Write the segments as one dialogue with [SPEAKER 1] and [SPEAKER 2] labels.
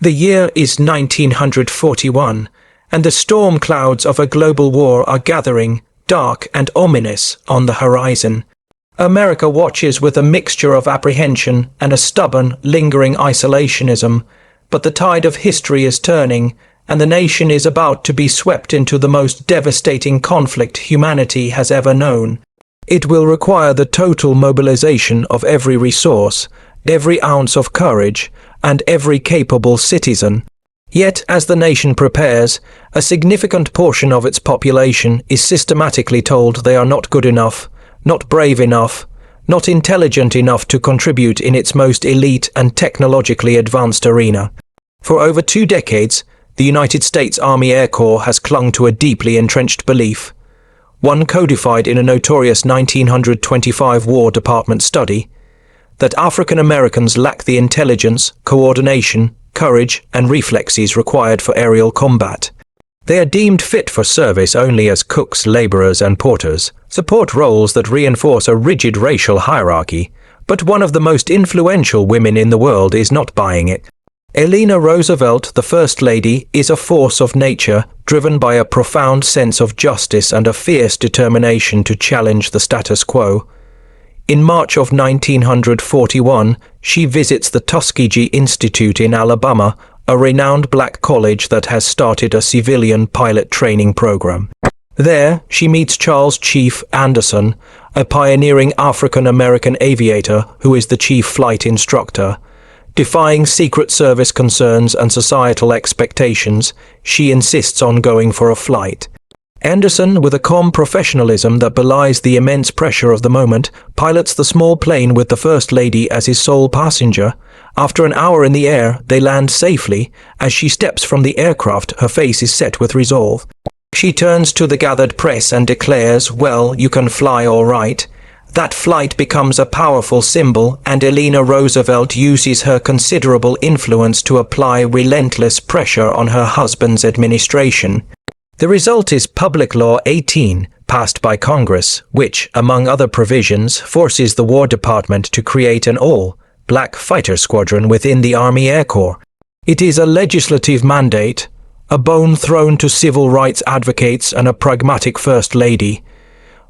[SPEAKER 1] The year is 1941, and the storm clouds of a global war are gathering, dark and ominous, on the horizon. America watches with a mixture of apprehension and a stubborn, lingering isolationism, but the tide of history is turning, and the nation is about to be swept into the most devastating conflict humanity has ever known. It will require the total mobilization of every resource, every ounce of courage, and every capable citizen. Yet, as the nation prepares, a significant portion of its population is systematically told they are not good enough, not brave enough, not intelligent enough to contribute in its most elite and technologically advanced arena. For over 2 decades, the United States Army Air Corps has clung to a deeply entrenched belief, one codified in a notorious 1925 War Department study, that African Americans lack the intelligence, coordination, courage, and reflexes required for aerial combat. They are deemed fit for service only as cooks, laborers, and porters, support roles that reinforce a rigid racial hierarchy, but one of the most influential women in the world is not buying it. Eleanor Roosevelt, the First Lady, is a force of nature driven by a profound sense of justice and a fierce determination to challenge the status quo. In March of 1941, she visits the Tuskegee Institute in Alabama, a renowned black college that has started a civilian pilot training program. There, she meets Charles Chief Anderson, a pioneering African-American aviator who is the chief flight instructor. Defying Secret Service concerns and societal expectations, she insists on going for a flight. Anderson, with a calm professionalism that belies the immense pressure of the moment, pilots the small plane with the First Lady as his sole passenger. After an hour in the air, they land safely. As she steps from the aircraft, her face is set with resolve. She turns to the gathered press and declares, "Well, you can fly all right." That flight becomes a powerful symbol, and Eleanor Roosevelt uses her considerable influence to apply relentless pressure on her husband's administration. The result is Public Law 18, passed by Congress, which, among other provisions, forces the War Department to create an all-black fighter squadron within the Army Air Corps. It is a legislative mandate, a bone thrown to civil rights advocates and a pragmatic First Lady,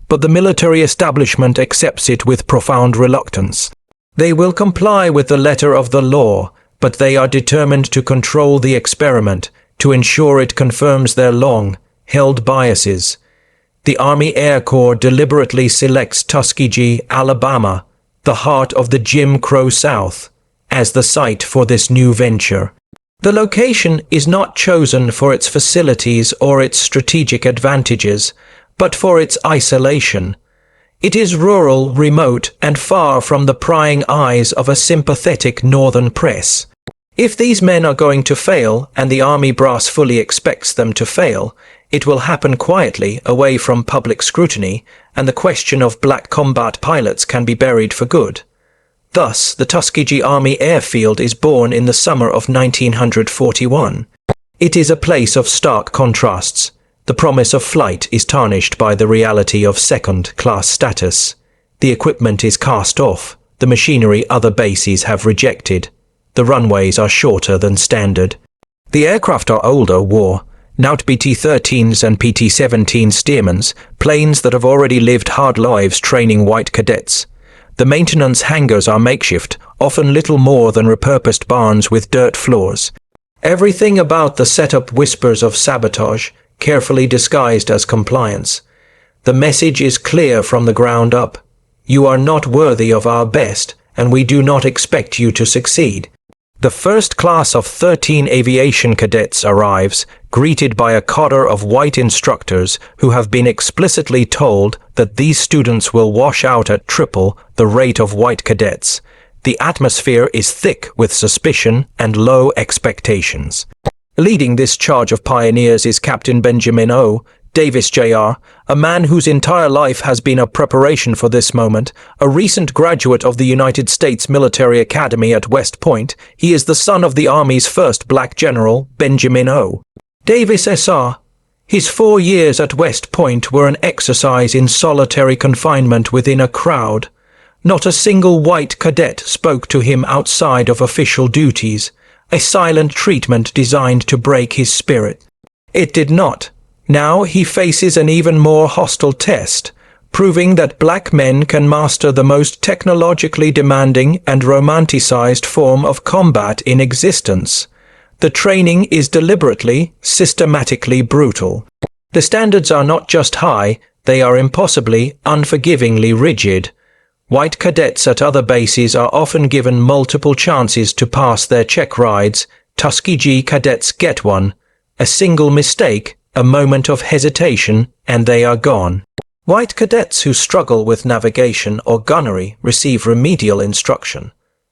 [SPEAKER 1] but the military establishment accepts it with profound reluctance. They will comply with the letter of the law, but they are determined to control the experiment, to ensure it confirms their long-held biases. The Army Air Corps deliberately selects Tuskegee, Alabama, the heart of the Jim Crow South, as the site for this new venture. The location is not chosen for its facilities or its strategic advantages, but for its isolation. It is rural, remote, and far from the prying eyes of a sympathetic northern press. If these men are going to fail, and the army brass fully expects them to fail, it will happen quietly, away from public scrutiny, and the question of black combat pilots can be buried for good. Thus, the Tuskegee Army Airfield is born in the summer of 1941. It is a place of stark contrasts. The promise of flight is tarnished by the reality of second-class status. The equipment is cast off, the machinery other bases have rejected. The runways are shorter than standard. The aircraft are older now PT-13s and PT-17 Stearmans, planes that have already lived hard lives training white cadets. The maintenance hangars are makeshift, often little more than repurposed barns with dirt floors. Everything about the setup whispers of sabotage, carefully disguised as compliance. The message is clear from the ground up. You are not worthy of our best, and we do not expect you to succeed. The first class of 13 aviation cadets arrives, greeted by a cadre of white instructors who have been explicitly told that these students will wash out at triple the rate of white cadets. The atmosphere is thick with suspicion and low expectations. Leading this charge of pioneers is Captain Benjamin O. Davis Jr., a man whose entire life has been a preparation for this moment. A recent graduate of the United States Military Academy at West Point, he is the son of the Army's first black general, Benjamin O. Davis S.R. His 4 years at West Point were an exercise in solitary confinement within a crowd. Not a single white cadet spoke to him outside of official duties. a silent treatment designed to break his spirit. It did not. Now he faces an even more hostile test, proving that black men can master the most technologically demanding and romanticized form of combat in existence. The training is deliberately, systematically brutal. The standards are not just high, they are impossibly, unforgivingly rigid. White cadets at other bases are often given multiple chances to pass their check rides. Tuskegee cadets get one. A single mistake, a moment of hesitation, and they are gone. White cadets who struggle with navigation or gunnery receive remedial instruction.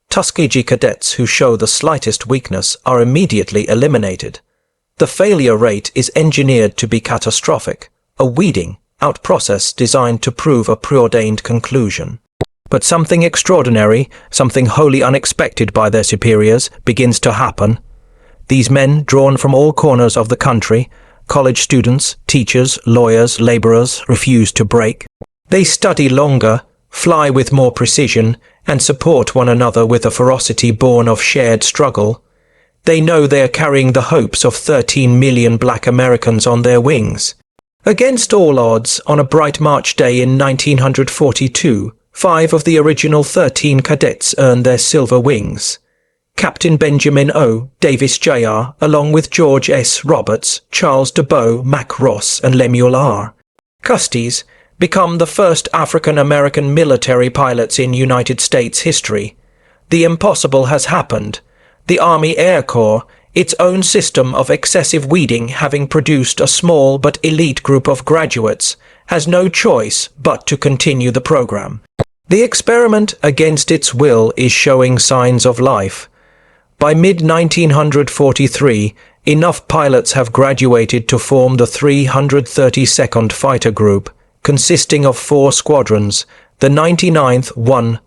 [SPEAKER 1] Tuskegee cadets who show the slightest weakness are immediately eliminated. The failure rate is engineered to be catastrophic, a weeding out process designed to prove a preordained conclusion. But something extraordinary, something wholly unexpected by their superiors, begins to happen. These men, drawn from all corners of the country, college students, teachers, lawyers, laborers, refuse to break. They study longer, fly with more precision, and support one another with a ferocity born of shared struggle. They know they are carrying the hopes of 13 million black Americans on their wings. Against all odds, on a bright March day in 1942, 5 of the original 13 cadets earned their silver wings. Captain Benjamin O. Davis Jr., along with George S. Roberts, Charles DeBow, Mac Ross, and Lemuel R. Custis, become the first African-American military pilots in United States history. The impossible has happened. The Army Air Corps, its own system of excessive weeding having produced a small but elite group of graduates, has no choice but to continue the program. The experiment, against its will, is showing signs of life. By mid-1943, enough pilots have graduated to form the 332nd Fighter Group, consisting of 4 squadrons, the 99th, 100th,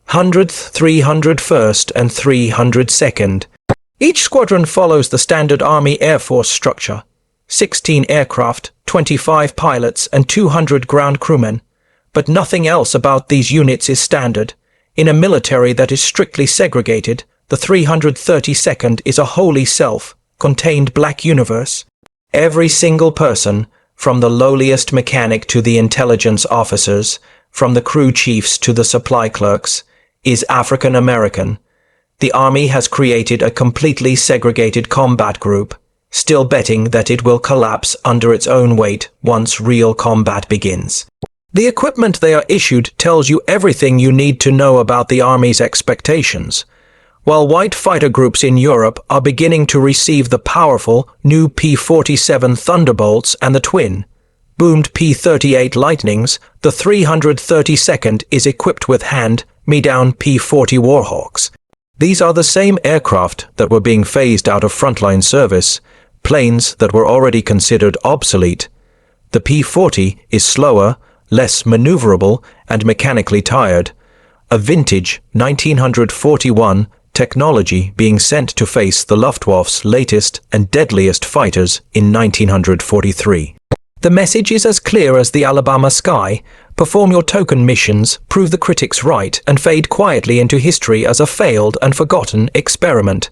[SPEAKER 1] 301st, and 302nd. Each squadron follows the standard Army Air Force structure: 16 aircraft, 25 pilots, and 200 ground crewmen. But nothing else about these units is standard. In a military that is strictly segregated, the 332nd is a wholly self-contained black universe. Every single person, from the lowliest mechanic to the intelligence officers, from the crew chiefs to the supply clerks, is African American. The Army has created a completely segregated combat group, still betting that it will collapse under its own weight once real combat begins. The equipment they are issued tells you everything you need to know about the Army's expectations. While white fighter groups in Europe are beginning to receive the powerful new P-47 Thunderbolts and the twin-boomed P-38 Lightnings, the 332nd is equipped with hand-me-down P-40 Warhawks. These are the same aircraft that were being phased out of frontline service, planes that were already considered obsolete. The P-40 is slower, less maneuverable, and mechanically tired. A vintage 1941 technology being sent to face the Luftwaffe's latest and deadliest fighters in 1943. The message is as clear as the Alabama sky: perform your token missions, prove the critics right, and fade quietly into history as a failed and forgotten experiment.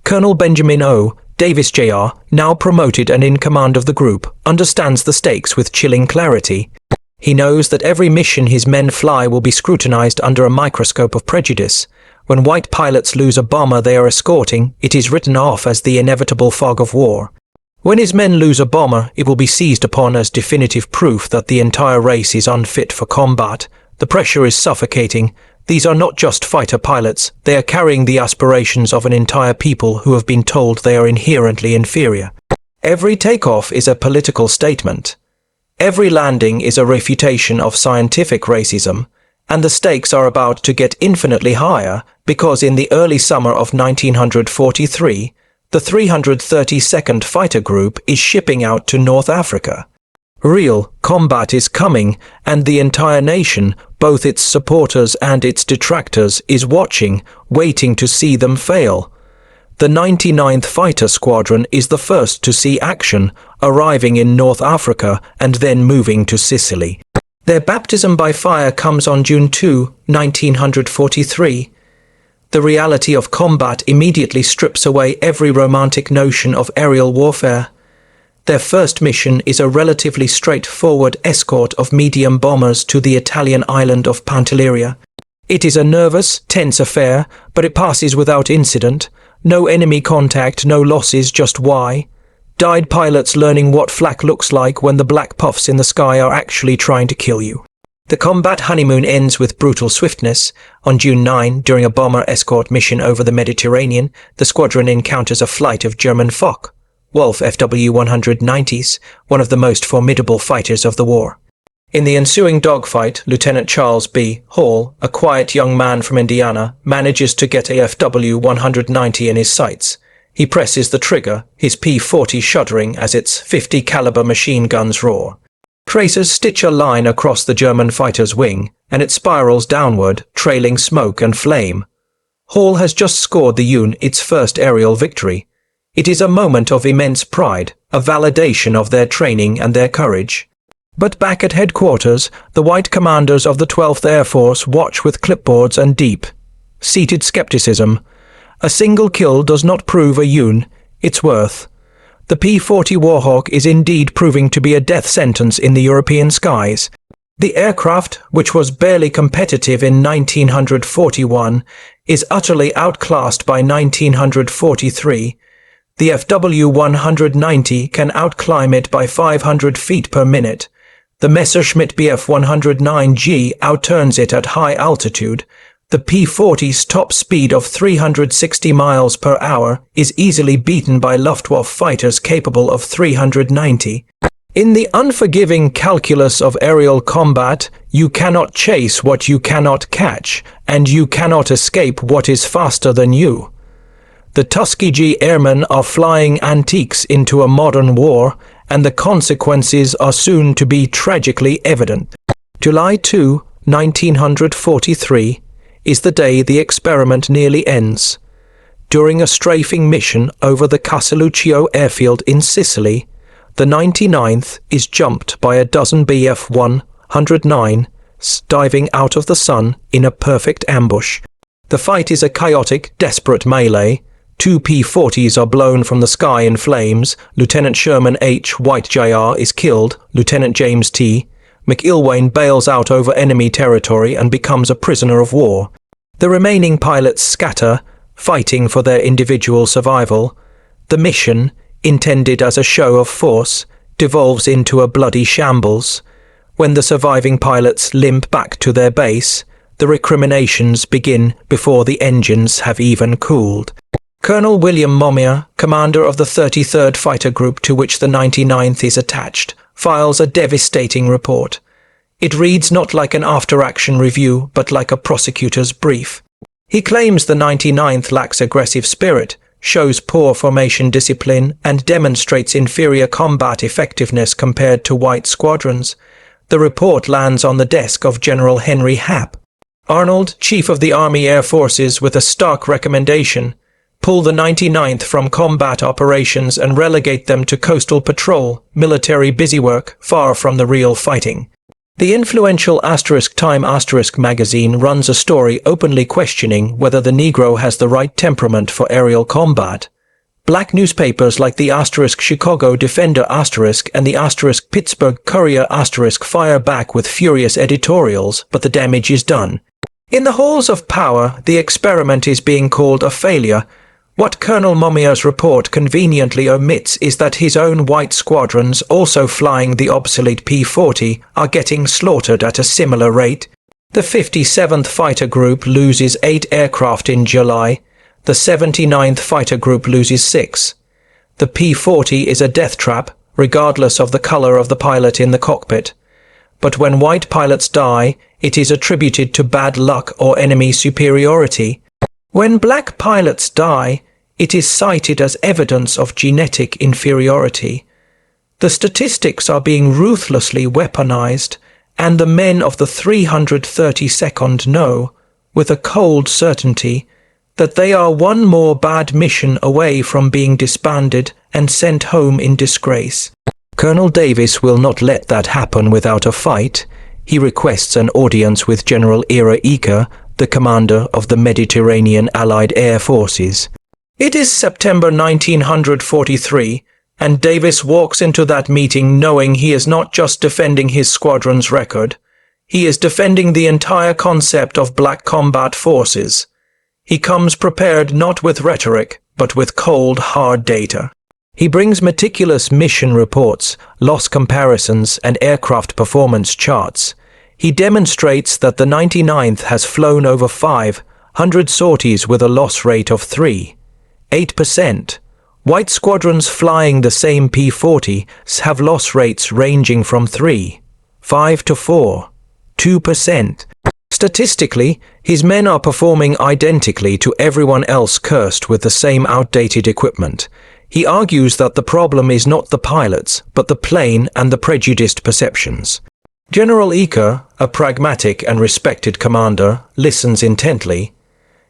[SPEAKER 1] Colonel Benjamin O. Davis Jr., now promoted and in command of the group, understands the stakes with chilling clarity. He knows that every mission his men fly will be scrutinized under a microscope of prejudice. When white pilots lose a bomber they are escorting, it is written off as the inevitable fog of war. When his men lose a bomber, it will be seized upon as definitive proof that the entire race is unfit for combat. The pressure is suffocating. These are not just fighter pilots. They are carrying the aspirations of an entire people who have been told they are inherently inferior. Every takeoff is a political statement. Every landing is a refutation of scientific racism. And the stakes are about to get infinitely higher because in the early summer of 1943, the 332nd Fighter Group is shipping out to North Africa. Real combat is coming, and the entire nation, both its supporters and its detractors, is watching, waiting to see them fail. The 99th Fighter Squadron is the first to see action, arriving in North Africa and then moving to Sicily. Their baptism by fire comes on June 2, 1943. The reality of combat immediately strips away every romantic notion of aerial warfare. Their first mission is a relatively straightforward escort of medium bombers to the Italian island of Pantelleria. It is a nervous, tense affair, but it passes without incident. No enemy contact, no losses, just why. Died pilots learning what flak looks like when the black puffs in the sky are actually trying to kill you. The combat honeymoon ends with brutal swiftness. On June 9, during a bomber escort mission over the Mediterranean, the squadron encounters a flight of German Foch, Wolf FW-190s, one of the most formidable fighters of the war. In the ensuing dogfight, Lieutenant Charles B. Hall, a quiet young man from Indiana, manages to get a FW-190 in his sights. He presses the trigger, his P-40 shuddering as its 50 caliber machine guns roar. Tracers stitch a line across the German fighter's wing, and it spirals downward, trailing smoke and flame. Hall has just scored the UN its first aerial victory. It is a moment of immense pride, a validation of their training and their courage. But back at headquarters, the white commanders of the 12th Air Force watch with clipboards and deep-seated skepticism. A single kill does not prove a UN its worth. The P-40 Warhawk is indeed proving to be a death sentence in the European skies. The aircraft, which was barely competitive in 1941, is utterly outclassed by 1943. The FW-190 can outclimb it by 500 feet per minute. The Messerschmitt Bf-109G outturns it at high altitude. The P-40's top speed of 360 miles per hour is easily beaten by Luftwaffe fighters capable of 390. In the unforgiving calculus of aerial combat, you cannot chase what you cannot catch, and you cannot escape what is faster than you. The Tuskegee Airmen are flying antiques into a modern war, and the consequences are soon to be tragically evident. July 2, 1943, is the day the experiment nearly ends. During a strafing mission over the Casalluccio airfield in Sicily, the 99th is jumped by a dozen Bf-109s diving out of the sun in a perfect ambush. The fight is a chaotic, desperate melee. 2 P-40s are blown from the sky in flames. Lieutenant Sherman H. White Jr. is killed. Lieutenant James T. McIlwain bails out over enemy territory and becomes a prisoner of war. The remaining pilots scatter, fighting for their individual survival. The mission, intended as a show of force, devolves into a bloody shambles. When the surviving pilots limp back to their base, the recriminations begin before the engines have even cooled. Colonel William Momia, commander of the 33rd Fighter Group to which the 99th is attached, files a devastating report. It reads not like an after-action review, but like a prosecutor's brief. He claims the 99th lacks aggressive spirit, shows poor formation discipline, and demonstrates inferior combat effectiveness compared to white squadrons. The report lands on the desk of General Henry Happ. Arnold, Chief of the Army Air Forces, with a stark recommendation: pull the 99th from combat operations and relegate them to coastal patrol, military busywork, far from the real fighting. The influential *Time* magazine runs a story openly questioning whether the Negro has the right temperament for aerial combat. Black newspapers like the *Chicago Defender* and the *Pittsburgh Courier* fire back with furious editorials, but the damage is done. In the halls of power, the experiment is being called a failure. What Colonel Momia's report conveniently omits is that his own white squadrons, also flying the obsolete P-40, are getting slaughtered at a similar rate. The 57th Fighter Group loses 8 aircraft in July. The 79th Fighter Group loses 6. The P-40 is a death trap, regardless of the color of the pilot in the cockpit. But when white pilots die, it is attributed to bad luck or enemy superiority. When black pilots die, it is cited as evidence of genetic inferiority. The statistics are being ruthlessly weaponized, and the men of the 332nd know, with a cold certainty, that they are one more bad mission away from being disbanded and sent home in disgrace. Colonel Davis will not let that happen without a fight. He requests an audience with General Ira Eaker, the commander of the Mediterranean Allied Air Forces. It is September 1943, and Davis walks into that meeting knowing he is not just defending his squadron's record, he is defending the entire concept of black combat forces. He comes prepared not with rhetoric, but with cold, hard data. He brings meticulous mission reports, loss comparisons, and aircraft performance charts. He demonstrates that the 99th has flown over 500 sorties with a loss rate of 8%. White squadrons flying the same P-40s have loss rates ranging from 5 to 2%. Statistically, his men are performing identically to everyone else cursed with the same outdated equipment. He argues that the problem is not the pilots, but the plane and the prejudiced perceptions. General Eaker, a pragmatic and respected commander, listens intently.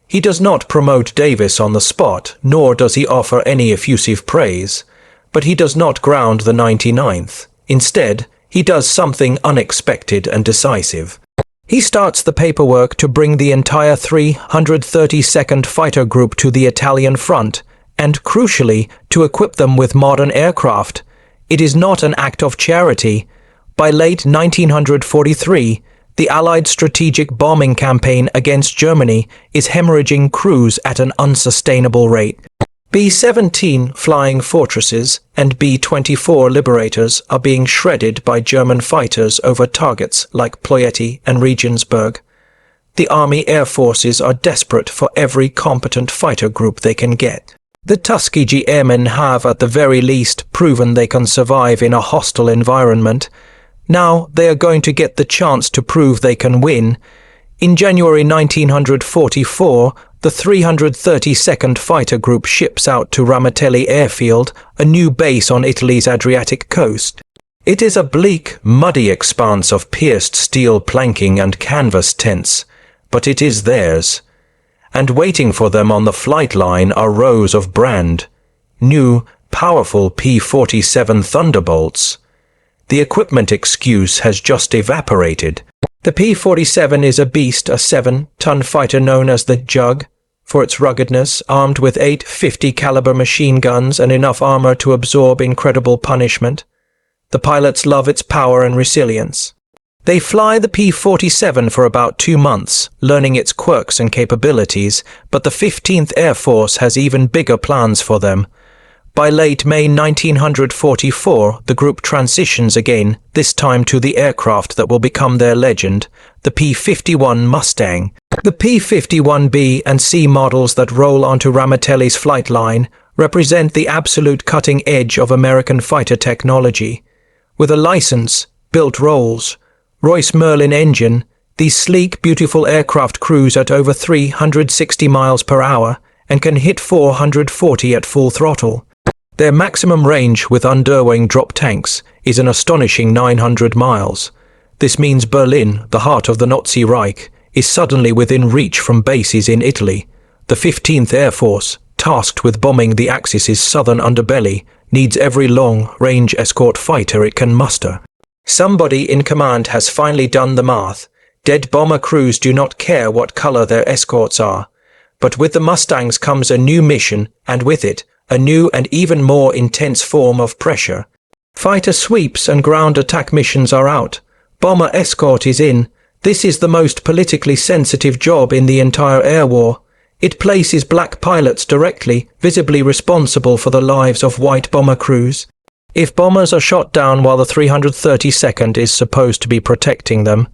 [SPEAKER 1] He does not promote Davis on the spot, nor does he offer any effusive praise, but he does not ground the 99th. Instead, he does something unexpected and decisive. He starts the paperwork to bring the entire 332nd Fighter Group to the Italian front, and crucially, to equip them with modern aircraft. It is not an act of charity. By late 1943, the Allied strategic bombing campaign against Germany is hemorrhaging crews at an unsustainable rate. B-17 Flying Fortresses and B-24 Liberators are being shredded by German fighters over targets like Ploietti and Regensburg. The Army Air Forces are desperate for every competent fighter group they can get. The Tuskegee Airmen have, at the very least, proven they can survive in a hostile environment. Now they are going to get the chance to prove they can win. In January 1944, the 332nd Fighter Group ships out to Ramatelli Airfield, a new base on Italy's Adriatic coast. It is a bleak, muddy expanse of pierced steel planking and canvas tents, but it is theirs. And waiting for them on the flight line are rows of brand new, powerful P-47 Thunderbolts. The equipment excuse has just evaporated. The P-47 is a beast, a 7-ton fighter known as the Jug, for its ruggedness, armed with 8 50 caliber machine guns and enough armor to absorb incredible punishment. The pilots love its power and resilience. They fly the P-47 for about 2 months, learning its quirks and capabilities, but the 15th Air Force has even bigger plans for them. By late May 1944, the group transitions again, this time to the aircraft that will become their legend, the P-51 Mustang. The P-51B and C models that roll onto Ramatelli's flight line represent the absolute cutting edge of American fighter technology. With a license, built Rolls, Royce Merlin engine, these sleek, beautiful aircraft cruise at over 360 miles per hour and can hit 440 at full throttle. Their maximum range with underwing drop tanks is an astonishing 900 miles. This means Berlin, the heart of the Nazi Reich, is suddenly within reach from bases in Italy. The 15th Air Force, tasked with bombing the Axis's southern underbelly, needs every long-range escort fighter it can muster. Somebody in command has finally done the math. Dead bomber crews do not care what color their escorts are. But with the Mustangs comes a new mission, and with it, a new and even more intense form of pressure. Fighter sweeps and ground attack missions are out. Bomber escort is in. This is the most politically sensitive job in the entire air war. It places black pilots directly, visibly responsible for the lives of white bomber crews. If bombers are shot down while the 332nd is supposed to be protecting them,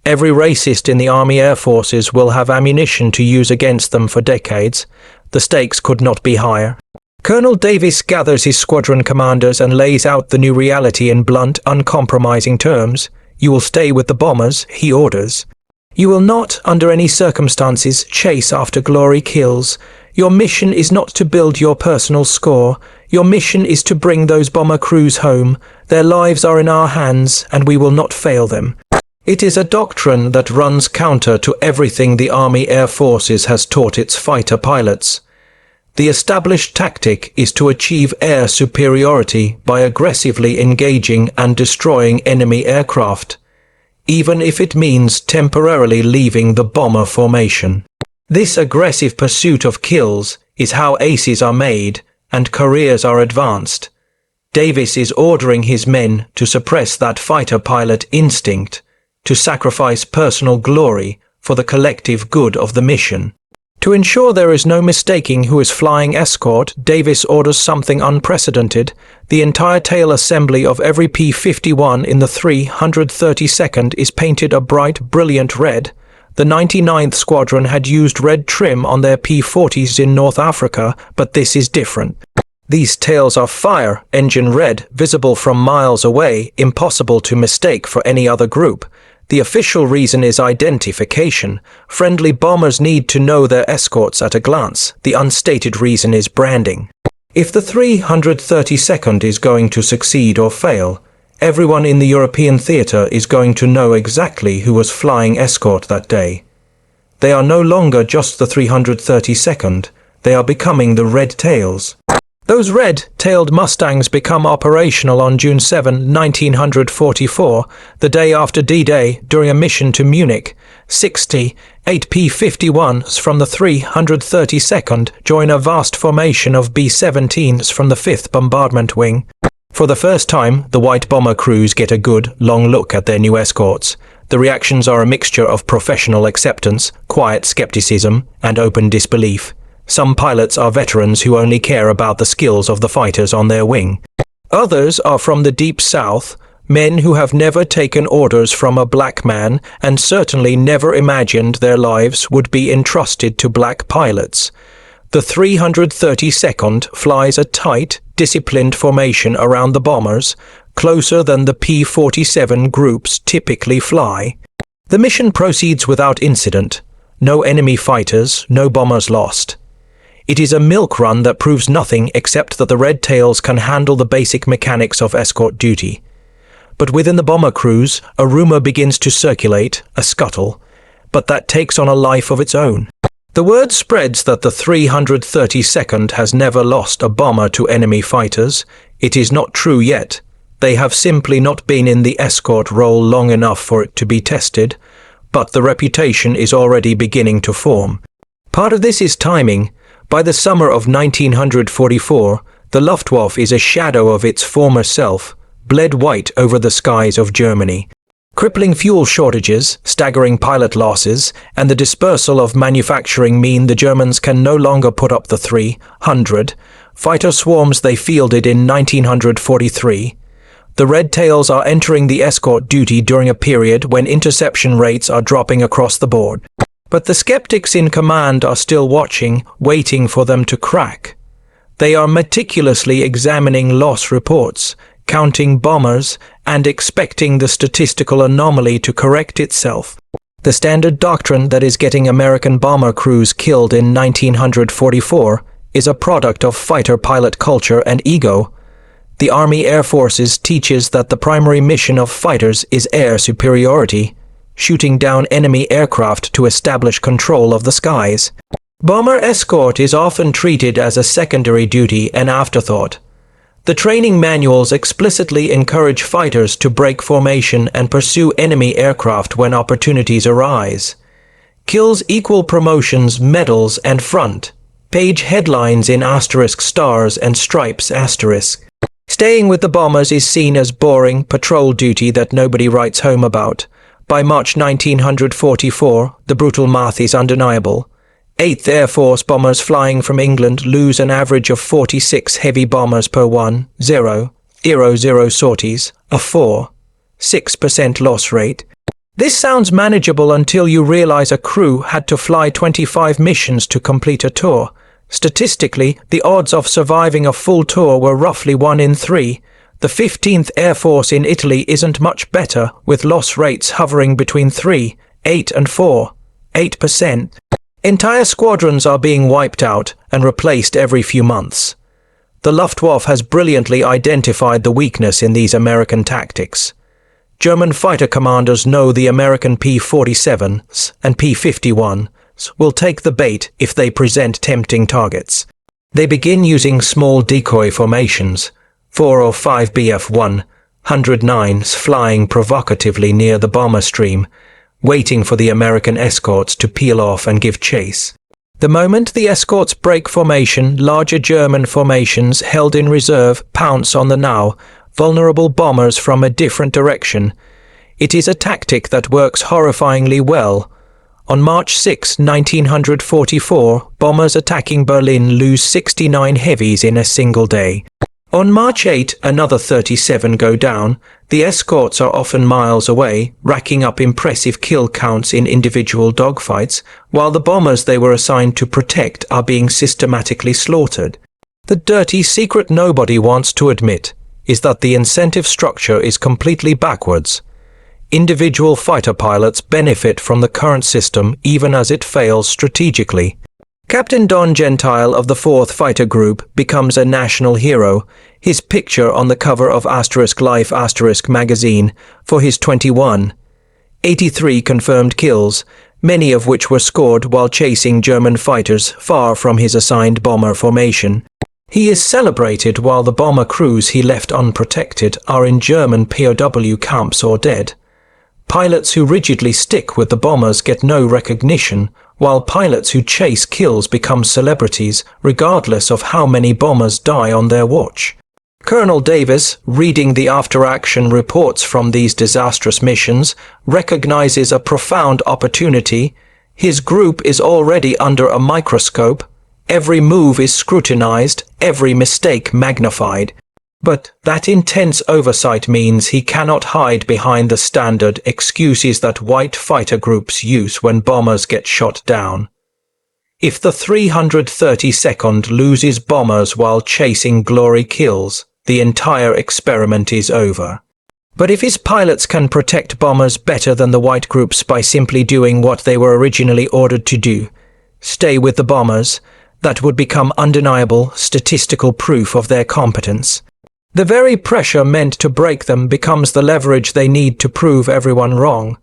[SPEAKER 1] every racist in the Army Air Forces will have ammunition to use against them for decades. The stakes could not be higher. Colonel Davis gathers his squadron commanders and lays out the new reality in blunt, uncompromising terms. You will stay with the bombers, he orders. You will not, under any circumstances, chase after glory kills. Your mission is not to build your personal score. Your mission is to bring those bomber crews home. Their lives are in our hands, and we will not fail them. It is a doctrine that runs counter to everything the Army Air Forces has taught its fighter pilots. The established tactic is to achieve air superiority by aggressively engaging and destroying enemy aircraft. even if it means temporarily leaving the bomber formation. This aggressive pursuit of kills is how aces are made and careers are advanced. Davis is ordering his men to suppress that fighter pilot instinct, to sacrifice personal glory for the collective good of the mission. To ensure there is no mistaking who is flying Escort, Davis orders something unprecedented. The entire tail assembly of every P-51 in the 332nd is painted a bright, brilliant red. The 99th Squadron had used red trim on their P-40s in North Africa, but this is different. These tails are fire engine red, visible from miles away, impossible to mistake for any other group. The official reason is identification. Friendly bombers need to know their escorts at a glance. The unstated reason is branding. If the 332nd is going to succeed or fail, everyone in the European theatre is going to know exactly who was flying Escort that day. They are no longer just the 332nd, they are becoming the Red Tails. Those red-tailed Mustangs become operational on June 7, 1944, the day after D-Day, during a mission to Munich. 68 P-51s from the 332nd join a vast formation of B-17s from the 5th Bombardment Wing. For the first time, the white bomber crews get a good, long look at their new escorts. The reactions are a mixture of professional acceptance, quiet skepticism, and open disbelief. Some pilots are veterans who only care about the skills of the fighters on their wing. Others are from the Deep South, men who have never taken orders from a black man and certainly never imagined their lives would be entrusted to black pilots. The 332nd flies a tight, disciplined formation around the bombers, closer than the P-47 groups typically fly. The mission proceeds without incident. No enemy fighters, no bombers lost. It is a milk run that proves nothing except that the Red Tails can handle the basic mechanics of escort duty. But within the bomber crews, a rumor begins to circulate, a scuttle, but that takes on a life of its own. The word spreads that the 332nd has never lost a bomber to enemy fighters. It is not true yet. They have simply not been in the escort role long enough for it to be tested, but the reputation is already beginning to form. Part of this is timing. By the summer of 1944, the Luftwaffe is a shadow of its former self, bled white over the skies of Germany. Crippling fuel shortages, staggering pilot losses, and the dispersal of manufacturing mean the Germans can no longer put up the 300 fighter swarms they fielded in 1943. The Red Tails are entering the escort duty during a period when interception rates are dropping across the board. But the skeptics in command are still watching, waiting for them to crack. They are meticulously examining loss reports, counting bombers, and expecting the statistical anomaly to correct itself. The standard doctrine that is getting American bomber crews killed in 1944 is a product of fighter pilot culture and ego. The Army Air Forces teaches that the primary mission of fighters is air superiority, shooting down enemy aircraft to establish control of the skies. Bomber escort is often treated as a secondary duty and afterthought. The training manuals explicitly encourage fighters to break formation and pursue enemy aircraft when opportunities arise. Kills equal promotions, medals, and front page headlines in asterisk stars and stripes asterisk. Staying with the bombers is seen as boring patrol duty that nobody writes home about. By March 1944, the brutal math is undeniable. 8th Air Force bombers flying from England lose an average of 46 heavy bombers per 1,000 sorties, a 4.6% loss rate. This sounds manageable until you realize a crew had to fly 25 missions to complete a tour. Statistically, the odds of surviving a full tour were roughly 1 in 3. The 15th Air Force in Italy isn't much better, with loss rates hovering between 3, 8 and 4.8%. Entire squadrons are being wiped out and replaced every few months. The Luftwaffe has brilliantly identified the weakness in these American tactics. German fighter commanders know the American P-47s and P-51s will take the bait if they present tempting targets. They begin using small decoy formations, 4 or 5 BF-1, 109s flying provocatively near the bomber stream, waiting for the American escorts to peel off and give chase. The moment the escorts break formation, larger German formations held in reserve pounce on the now vulnerable bombers from a different direction. It is a tactic that works horrifyingly well. On March 6, 1944, bombers attacking Berlin lose 69 heavies in a single day. On March 8, another 37 go down. The escorts are often miles away, racking up impressive kill counts in individual dogfights, while the bombers they were assigned to protect are being systematically slaughtered. The dirty secret nobody wants to admit is that the incentive structure is completely backwards. Individual fighter pilots benefit from the current system even as it fails strategically. Captain Don Gentile of the 4th Fighter Group becomes a national hero, his picture on the cover of *Life* magazine for his 83 confirmed kills, many of which were scored while chasing German fighters far from his assigned bomber formation. He is celebrated while the bomber crews he left unprotected are in German POW camps or dead. Pilots who rigidly stick with the bombers get no recognition, while pilots who chase kills become celebrities regardless of how many bombers die on their watch. Colonel Davis, reading the after-action reports from these disastrous missions, recognizes a profound opportunity. His group is already under a microscope. Every move is scrutinized, every mistake magnified. But that intense oversight means he cannot hide behind the standard excuses that white fighter groups use when bombers get shot down. If the 332nd loses bombers while chasing glory kills, the entire experiment is over. But if his pilots can protect bombers better than the white groups by simply doing what they were originally ordered to do, stay with the bombers, that would become undeniable statistical proof of their competence. The very pressure meant to break them becomes the leverage they need to prove everyone wrong.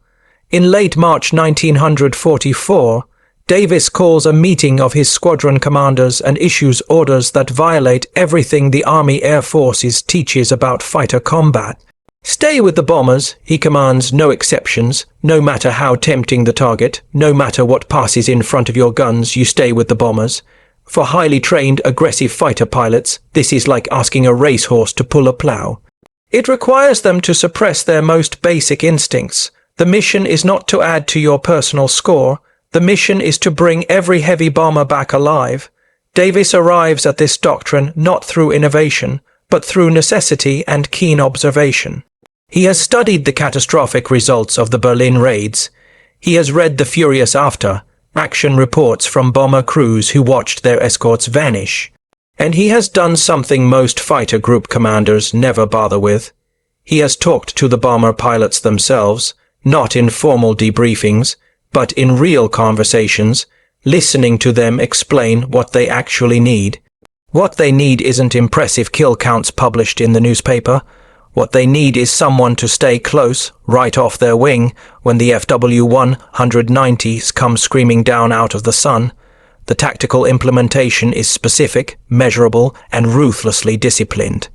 [SPEAKER 1] In late March 1944, Davis calls a meeting of his squadron commanders and issues orders that violate everything the Army Air Forces teaches about fighter combat. Stay with the bombers, he commands, no exceptions. No matter how tempting the target, no matter what passes in front of your guns, you stay with the bombers. For highly trained, aggressive fighter pilots, this is like asking a racehorse to pull a plow. It requires them to suppress their most basic instincts. The mission is not to add to your personal score. The mission is to bring every heavy bomber back alive. Davis arrives at this doctrine not through innovation, but through necessity and keen observation. He has studied the catastrophic results of the Berlin raids. He has read the furious action reports from bomber crews who watched their escorts vanish. And he has done something most fighter group commanders never bother with. He has talked to the bomber pilots themselves, not in formal debriefings, but in real conversations, listening to them explain what they actually need. What they need isn't impressive kill counts published in the newspaper. What they need is someone to stay close, right off their wing, when the FW-190s come screaming down out of the sun. The tactical implementation is specific, measurable, and ruthlessly disciplined.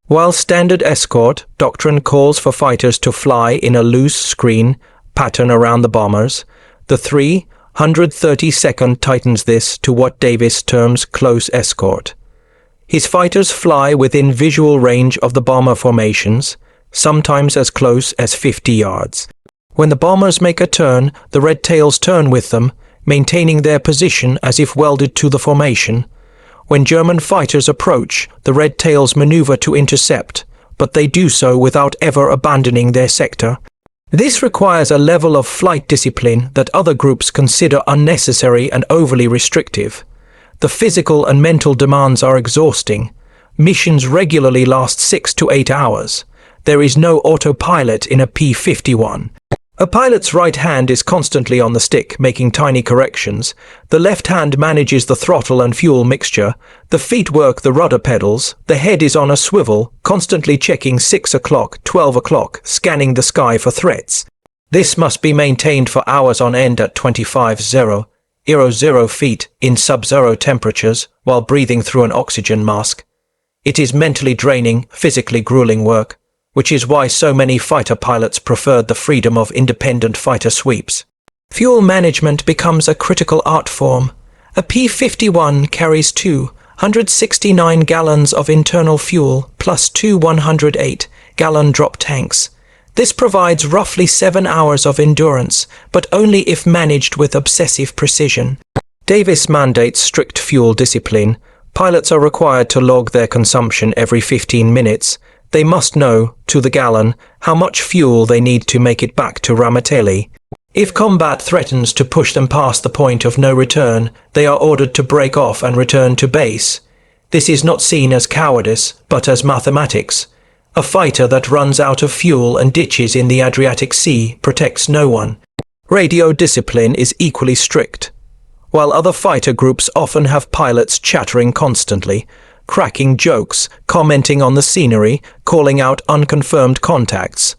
[SPEAKER 1] While standard escort doctrine calls for fighters to fly in a loose screen pattern around the bombers, the 332nd tightens this to what Davis terms close escort. His fighters fly within visual range of the bomber formations, sometimes as close as 50 yards. When the bombers make a turn, the red tails turn with them, maintaining their position as if welded to the formation. When German fighters approach, the red tails maneuver to intercept, but they do so without ever abandoning their sector. This requires a level of flight discipline that other groups consider unnecessary and overly restrictive. The physical and mental demands are exhausting. Missions regularly last 6 to 8 hours. There is no autopilot in a P-51. A pilot's right hand is constantly on the stick, making tiny corrections. The left hand manages the throttle and fuel mixture. The feet work the rudder pedals. The head is on a swivel, constantly checking 6 o'clock, 12 o'clock, scanning the sky for threats. This must be maintained for hours on end at 25.0 feet in sub-zero temperatures while breathing through an oxygen mask. It is mentally draining, physically grueling work. which is why so many fighter pilots preferred the freedom of independent fighter sweeps. Fuel management becomes a critical art form. A P-51 carries 269 gallons of internal fuel plus two 108-gallon drop tanks. This provides roughly 7 hours of endurance, but only if managed with obsessive precision. Davis mandates strict fuel discipline. Pilots are required to log their consumption every 15 minutes. They must know, to the gallon, how much fuel they need to make it back to Ramitelli. If combat threatens to push them past the point of no return, they are ordered to break off and return to base. This is not seen as cowardice, but as mathematics. A fighter that runs out of fuel and ditches in the Adriatic Sea protects no one. Radio discipline is equally strict. While other fighter groups often have pilots chattering constantly, cracking jokes, commenting on the scenery, calling out unconfirmed contacts,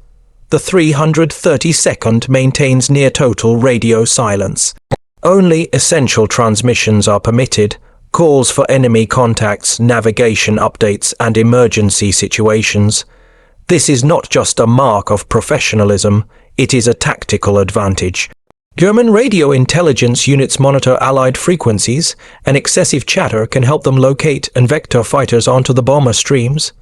[SPEAKER 1] the 332nd maintains near-total radio silence. Only essential transmissions are permitted. Calls for enemy contacts, navigation updates, and emergency situations. This is not just a mark of professionalism, it is a tactical advantage. German radio intelligence units monitor Allied frequencies, and excessive chatter can help them locate and vector fighters onto the bomber streams.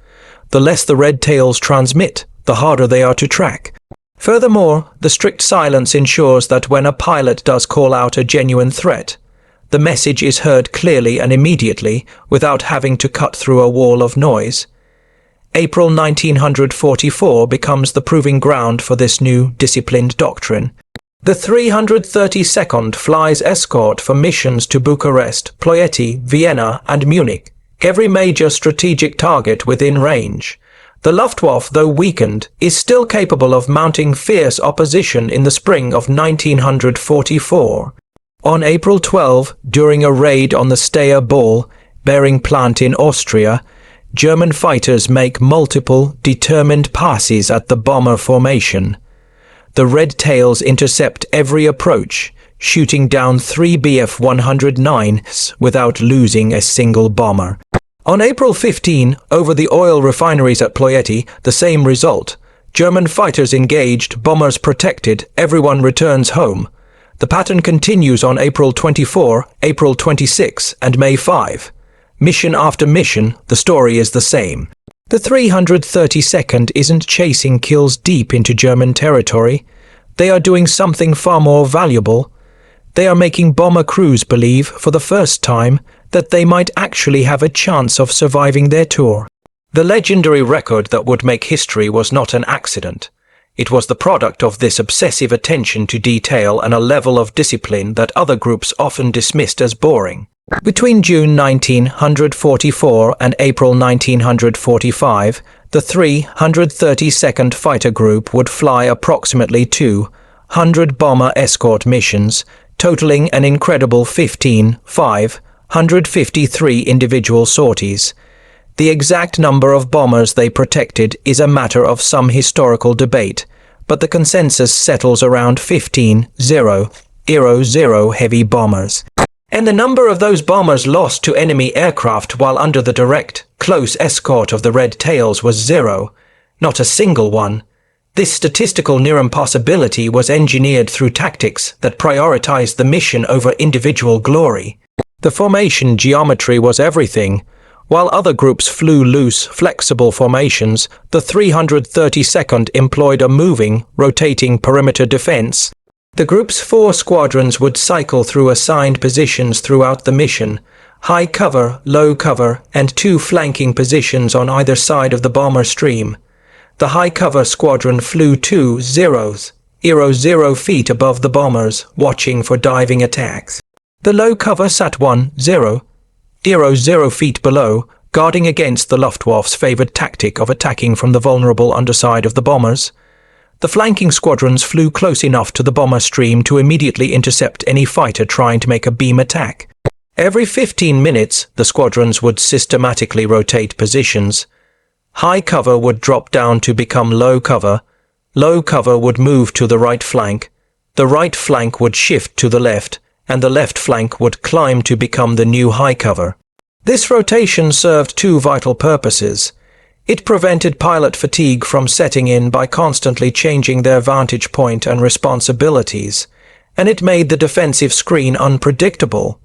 [SPEAKER 1] The less the red tails transmit, the harder they are to track. Furthermore, the strict silence ensures that when a pilot does call out a genuine threat, the message is heard clearly and immediately without having to cut through a wall of noise. April 1944 becomes the proving ground for this new disciplined doctrine. The 332nd flies Escort for missions to Bucharest, Ploiești, Vienna, and Munich, every major strategic target within range. The Luftwaffe, though weakened, is still capable of mounting fierce opposition in the spring of 1944. On April 12, during a raid on the Steyr Ball bearing plant in Austria, German fighters make multiple, determined passes at the bomber formation. The red tails intercept every approach, shooting down 3 Bf-109s without losing a single bomber. On April 15, over the oil refineries at Ploiești, the same result. German fighters engaged, bombers protected, everyone returns home. The pattern continues on April 24, April 26, and May 5. Mission after mission, the story is the same. The 332nd isn't chasing kills deep into German territory. They are doing something far more valuable. They are making bomber crews believe, for the first time, that they might actually have a chance of surviving their tour. The legendary record that would make history was not an accident. It was the product of this obsessive attention to detail and a level of discipline that other groups often dismissed as boring. Between June 1944 and April 1945, the 332nd Fighter Group would fly approximately 200 bomber escort missions, totaling an incredible 153 individual sorties. The exact number of bombers they protected is a matter of some historical debate, but the consensus settles around 15,000 heavy bombers. And the number of those bombers lost to enemy aircraft while under the direct, close escort of the Red Tails was 0, not a single one. This statistical near impossibility was engineered through tactics that prioritized the mission over individual glory. The formation geometry was everything. While other groups flew loose, flexible formations, the 332nd employed a moving, rotating perimeter defense. The group's 4 squadrons would cycle through assigned positions throughout the mission, high cover, low cover, and 2 flanking positions on either side of the bomber stream. The high cover squadron flew 0 feet above the bombers, watching for diving attacks. The low cover sat 0 feet below, guarding against the Luftwaffe's favored tactic of attacking from the vulnerable underside of the bombers. The flanking squadrons flew close enough to the bomber stream to immediately intercept any fighter trying to make a beam attack. Every 15 minutes, the squadrons would systematically rotate positions. High cover would drop down to become low cover would move to the right flank would shift to the left, and the left flank would climb to become the new high cover. This rotation served 2 vital purposes. It prevented pilot fatigue from setting in by constantly changing their vantage point and responsibilities, and it made the defensive screen unpredictable.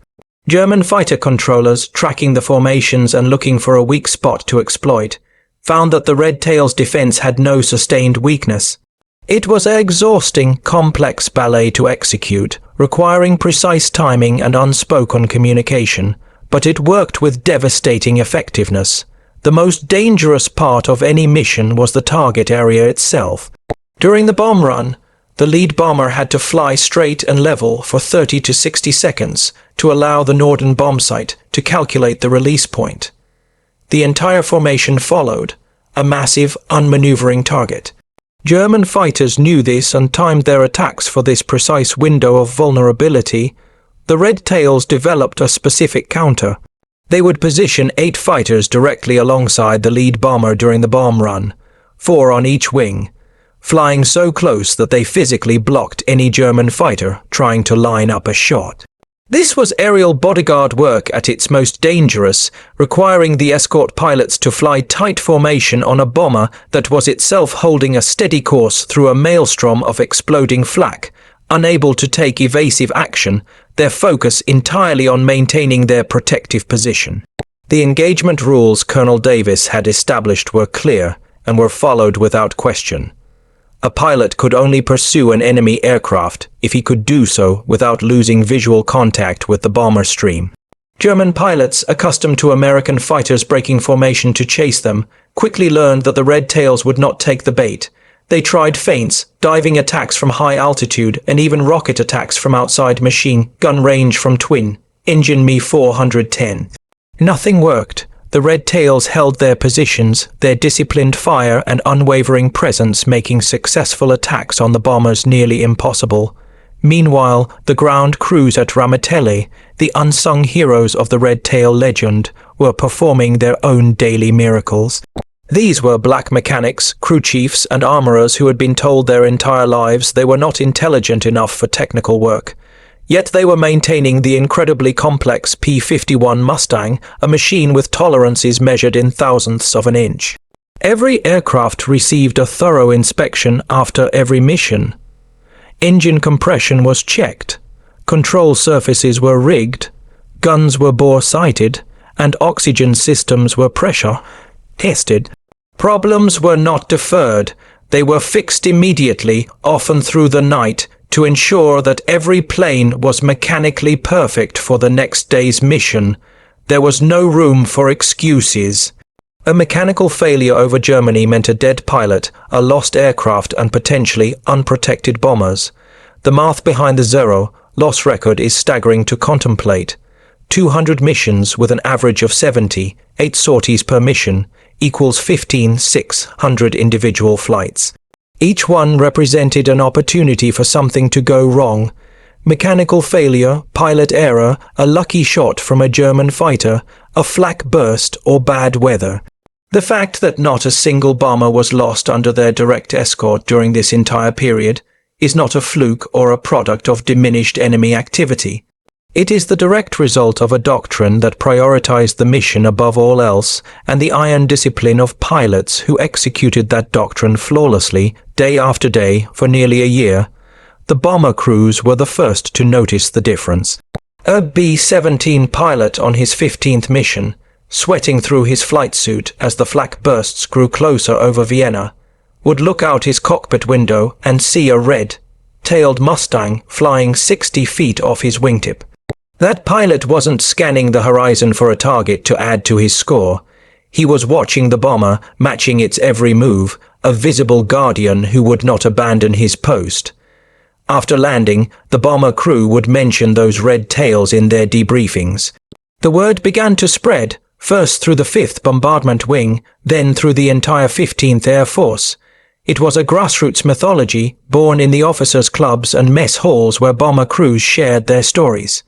[SPEAKER 1] German fighter controllers, tracking the formations and looking for a weak spot to exploit, found that the Red Tail's defense had no sustained weakness. It was an exhausting, complex ballet to execute, requiring precise timing and unspoken communication, but it worked with devastating effectiveness. The most dangerous part of any mission was the target area itself. During the bomb run, the lead bomber had to fly straight and level for 30 to 60 seconds to allow the northern bomb sight to calculate the release point. The entire formation followed, a massive, unmaneuvering target. German fighters knew this and timed their attacks for this precise window of vulnerability. The Red Tails developed a specific counter. They would position 8 fighters directly alongside the lead bomber during the bomb run, 4 on each wing, flying so close that they physically blocked any German fighter trying to line up a shot. This was aerial bodyguard work at its most dangerous, requiring the escort pilots to fly tight formation on a bomber that was itself holding a steady course through a maelstrom of exploding flak, unable to take evasive action, their focus entirely on maintaining their protective position. The engagement rules Colonel Davis had established were clear and were followed without question. A pilot could only pursue an enemy aircraft if he could do so without losing visual contact with the bomber stream. German pilots, accustomed to American fighters breaking formation to chase them, quickly learned that the Red Tails would not take the bait. They tried feints, diving attacks from high altitude, and even rocket attacks from outside machine gun range from twin engine Me-410. Nothing worked. The Red Tails held their positions, their disciplined fire and unwavering presence making successful attacks on the bombers nearly impossible. Meanwhile, the ground crews at Ramitelli, the unsung heroes of the Red Tail legend, were performing their own daily miracles. These were black mechanics, crew chiefs, and armorers who had been told their entire lives they were not intelligent enough for technical work. Yet they were maintaining the incredibly complex P-51 Mustang, a machine with tolerances measured in thousandths of an inch. Every aircraft received a thorough inspection after every mission. Engine compression was checked, control surfaces were rigged, guns were bore-sighted, and oxygen systems were pressure tested. Problems were not deferred, they were fixed immediately, often through the night, to ensure that every plane was mechanically perfect for the next day's mission. There was no room for excuses. A mechanical failure over Germany meant a dead pilot, a lost aircraft, and potentially unprotected bombers. The math behind the zero loss record is staggering to contemplate. 200 missions with an average of 70, 8 sorties per mission, equals 15,600 individual flights. Each one represented an opportunity for something to go wrong. Mechanical failure, pilot error, a lucky shot from a German fighter, a flak burst, or bad weather. The fact that not a single bomber was lost under their direct escort during this entire period is not a fluke or a product of diminished enemy activity. It is the direct result of a doctrine that prioritized the mission above all else and the iron discipline of pilots who executed that doctrine flawlessly, day after day, for nearly a year. The bomber crews were the first to notice the difference. A B-17 pilot on his 15th mission, sweating through his flight suit as the flak bursts grew closer over Vienna, would look out his cockpit window and see a red-tailed Mustang flying 60 feet off his wingtip. That pilot wasn't scanning the horizon for a target to add to his score. He was watching the bomber, matching its every move, a visible guardian who would not abandon his post. After landing, the bomber crew would mention those red tails in their debriefings. The word began to spread, first through the 5th Bombardment Wing, then through the entire 15th Air Force. It was a grassroots mythology, born in the officers' clubs and mess halls where bomber crews shared their stories.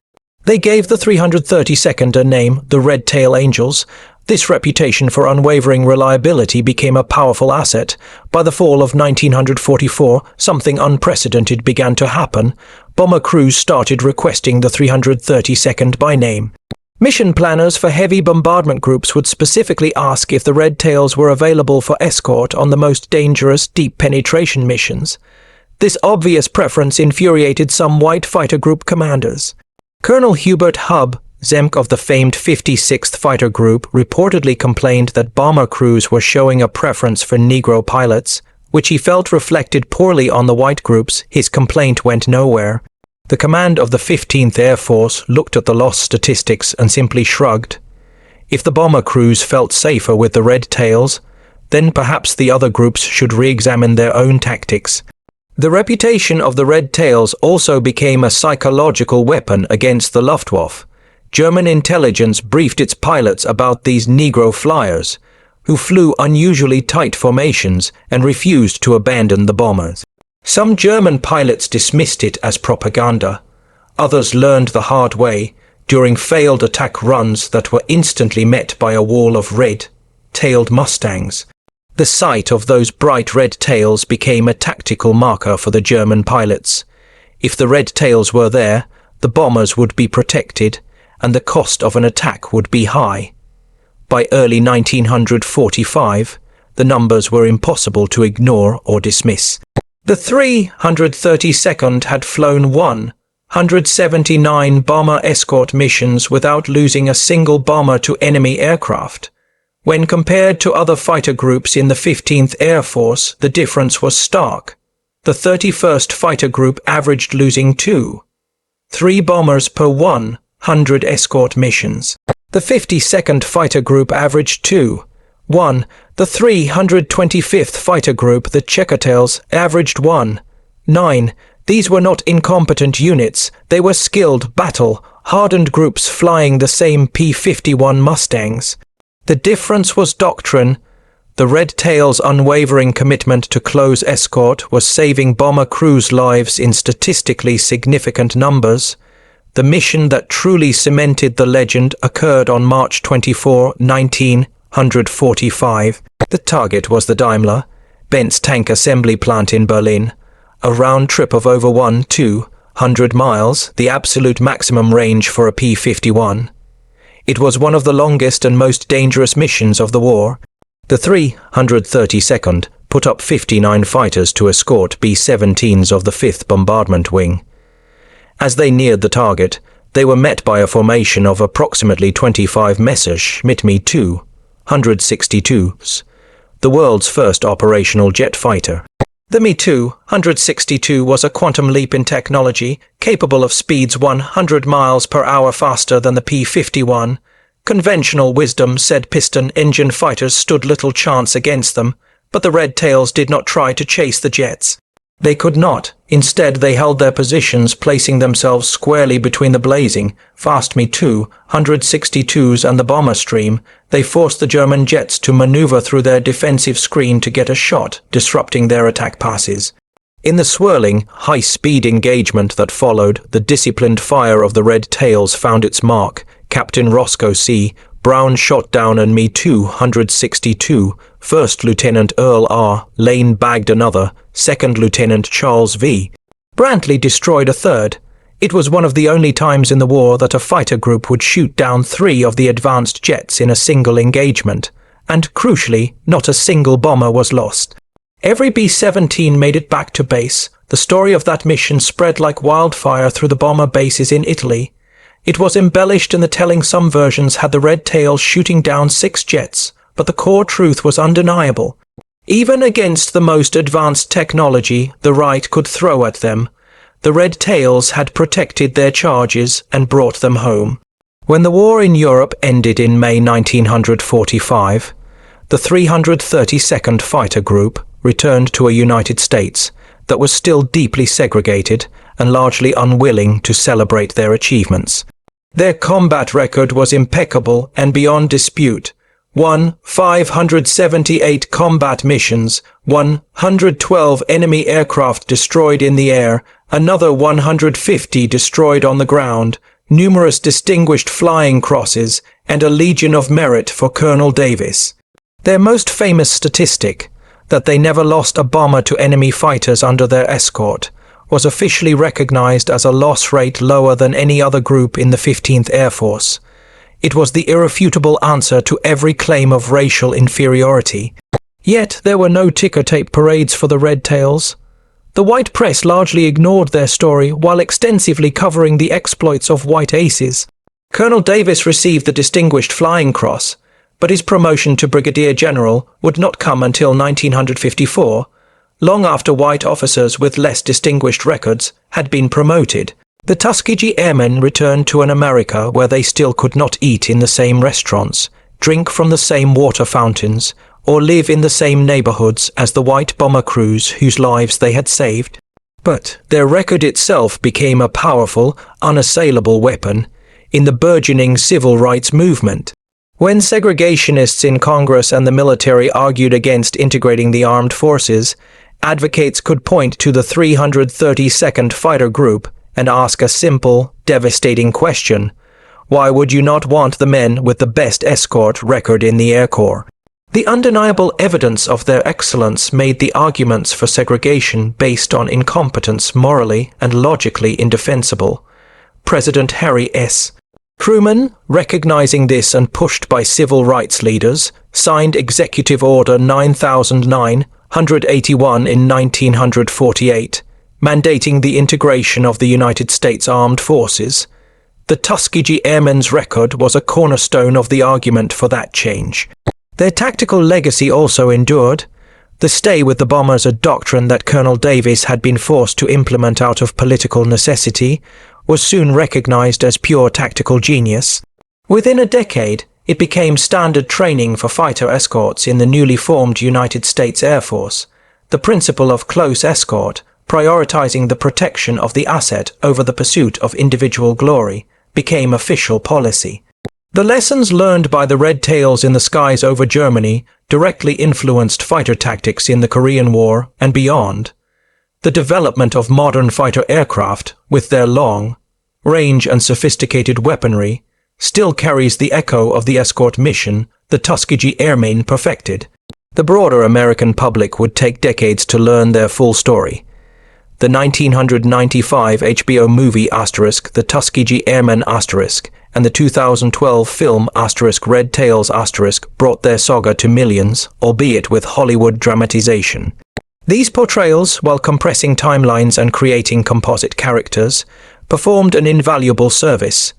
[SPEAKER 1] They gave the 332nd a name, the Red Tail Angels. This reputation for unwavering reliability became a powerful asset. By the fall of 1944, something unprecedented began to happen. Bomber crews started requesting the 332nd by name. Mission planners for heavy bombardment groups would specifically ask if the Red Tails were available for escort on the most dangerous deep penetration missions. This obvious preference infuriated some white fighter group commanders. Colonel Hubert Hubb, Zemk of the famed 56th Fighter Group, reportedly complained that bomber crews were showing a preference for Negro pilots, which he felt reflected poorly on the white groups. His complaint went nowhere. The command of the 15th Air Force looked at the loss statistics and simply shrugged. If the bomber crews felt safer with the Red Tails, then perhaps the other groups should re-examine their own tactics. The reputation of the Red Tails also became a psychological weapon against the Luftwaffe. German intelligence briefed its pilots about these Negro flyers, who flew unusually tight formations and refused to abandon the bombers. Some German pilots dismissed it as propaganda. Others learned the hard way during failed attack runs that were instantly met by a wall of red-tailed Mustangs. The sight of those bright red tails became a tactical marker for the German pilots. If the red tails were there, the bombers would be protected, and the cost of an attack would be high. By early 1945, the numbers were impossible to ignore or dismiss. The 332nd had flown 179 bomber escort missions without losing a single bomber to enemy aircraft. When compared to other fighter groups in the 15th Air Force, the difference was stark. The 31st Fighter Group averaged losing 3 bombers per 100 escort missions. The 52nd Fighter Group averaged 1. The 325th Fighter Group, the Checkertails, averaged 9. These were not incompetent units. They were skilled, battle-hardened groups flying the same P-51 Mustangs. The difference was doctrine. The Red Tails' unwavering commitment to close escort was saving bomber crews' lives in statistically significant numbers. The mission that truly cemented the legend occurred on March 24, 1945. The target was the Daimler-Benz tank assembly plant in Berlin. A round trip of over 200 miles, the absolute maximum range for a P-51. It was one of the longest and most dangerous missions of the war. The 332nd put up 59 fighters to escort B-17s of the 5th Bombardment Wing. As they neared the target, they were met by a formation of approximately 25 Messerschmitt Me 262s, the world's first operational jet fighter. The Me 262 was a quantum leap in technology, capable of speeds 100 miles per hour faster than the P-51. Conventional wisdom said piston-engine fighters stood little chance against them, but the Red Tails did not try to chase the jets. They could not. Instead, they held their positions, placing themselves squarely between the blazing, fast Me 262s and the bomber stream. They forced the German jets to maneuver through their defensive screen to get a shot, disrupting their attack passes. In the swirling, high-speed engagement that followed, the disciplined fire of the Red Tails found its mark. Captain Roscoe C. Brown shot down an Me 262. First Lieutenant Earl R. Lane bagged another. Second Lieutenant Charles V. Brantley destroyed a third. It was one of the only times in the war that a fighter group would shoot down 3 of the advanced jets in a single engagement, and crucially, not a single bomber was lost. Every B-17 made it back to base. The story of that mission spread like wildfire through the bomber bases in Italy. It was embellished in the telling some versions had the Red Tails shooting down 6 jets, but the core truth was undeniable. Even against the most advanced technology the right could throw at them, the Red Tails had protected their charges and brought them home. When the war in Europe ended in May 1945, the 332nd Fighter Group returned to a United States that was still deeply segregated and largely unwilling to celebrate their achievements. Their combat record was impeccable and beyond dispute. 578 combat missions, 112 enemy aircraft destroyed in the air, another 150 destroyed on the ground, numerous distinguished flying crosses, and a Legion of Merit for Colonel Davis. Their most famous statistic, that they never lost a bomber to enemy fighters under their escort, was officially recognized as a loss rate lower than any other group in the 15th Air Force. It was the irrefutable answer to every claim of racial inferiority. Yet there were no ticker tape parades for the Red Tails. The white press largely ignored their story while extensively covering the exploits of white aces. Colonel Davis received the Distinguished Flying Cross, but his promotion to Brigadier General would not come until 1954, long after white officers with less distinguished records had been promoted. The Tuskegee Airmen returned to an America where they still could not eat in the same restaurants, drink from the same water fountains, or live in the same neighborhoods as the white bomber crews whose lives they had saved. But their record itself became a powerful, unassailable weapon in the burgeoning civil rights movement. When segregationists in Congress and the military argued against integrating the armed forces, advocates could point to the 332nd Fighter Group and ask a simple, devastating question: why would you not want the men with the best escort record in the Air Corps? The undeniable evidence of their excellence made the arguments for segregation based on incompetence morally and logically indefensible. President Harry S. Truman, recognizing this and pushed by civil rights leaders, signed Executive Order 9981 in 1948, mandating the integration of the United States Armed Forces. The Tuskegee Airmen's record was a cornerstone of the argument for that change. Their tactical legacy also endured. The stay with the bombers, a doctrine that Colonel Davis had been forced to implement out of political necessity, was soon recognized as pure tactical genius. Within a decade, it became standard training for fighter escorts in the newly formed United States Air Force. The principle of close escort, prioritizing the protection of the asset over the pursuit of individual glory, became official policy. The lessons learned by the Red Tails in the skies over Germany directly influenced fighter tactics in the Korean War and beyond. The development of modern fighter aircraft, with their long range and sophisticated weaponry, still carries the echo of the escort mission the Tuskegee Airmen perfected. The broader American public would take decades to learn their full story. The 1995 HBO movie *The Tuskegee Airmen* and the 2012 film *Red Tails* brought their saga to millions, albeit with Hollywood dramatization. These portrayals, while compressing timelines and creating composite characters, performed an invaluable service.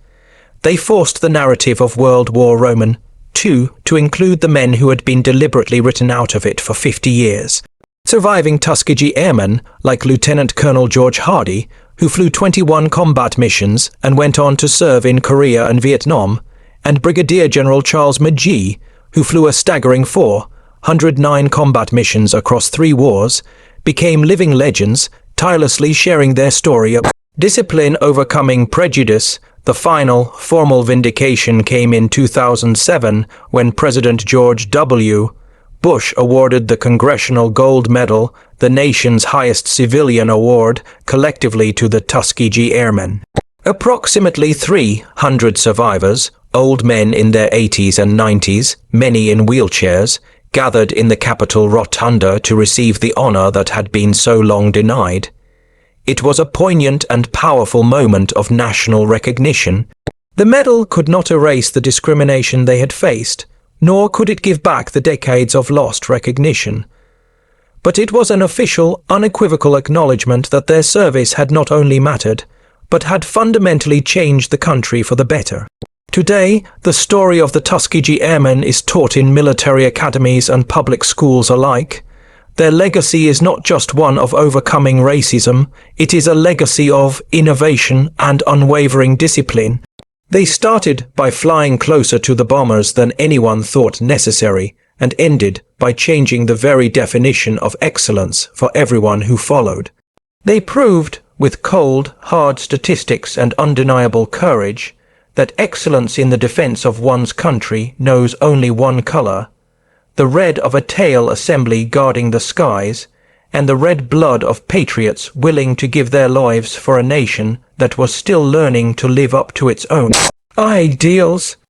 [SPEAKER 1] They forced the narrative of World War II to include the men who had been deliberately written out of it for 50 years. Surviving Tuskegee Airmen, like Lieutenant Colonel George Hardy, who flew 21 combat missions and went on to serve in Korea and Vietnam, and Brigadier General Charles McGee, who flew a staggering 409 combat missions across 3 wars, became living legends, tirelessly sharing their story of discipline overcoming prejudice. The final, formal vindication came in 2007 when President George W. Bush awarded the Congressional Gold Medal, the nation's highest civilian award, collectively to the Tuskegee Airmen. Approximately 300 survivors, old men in their 80s and 90s, many in wheelchairs, gathered in the Capitol Rotunda to receive the honor that had been so long denied. It was a poignant and powerful moment of national recognition. The medal could not erase the discrimination they had faced, nor could it give back the decades of lost recognition. But it was an official, unequivocal acknowledgement that their service had not only mattered, but had fundamentally changed the country for the better. Today, the story of the Tuskegee Airmen is taught in military academies and public schools alike. Their legacy is not just one of overcoming racism, it is a legacy of innovation and unwavering discipline. They started by flying closer to the bombers than anyone thought necessary, and ended by changing the very definition of excellence for everyone who followed. They proved, with cold, hard statistics and undeniable courage, that excellence in the defense of one's country knows only one color: the red of a tail assembly guarding the skies, and the red blood of patriots willing to give their lives for a nation that was still learning to live up to its own ideals.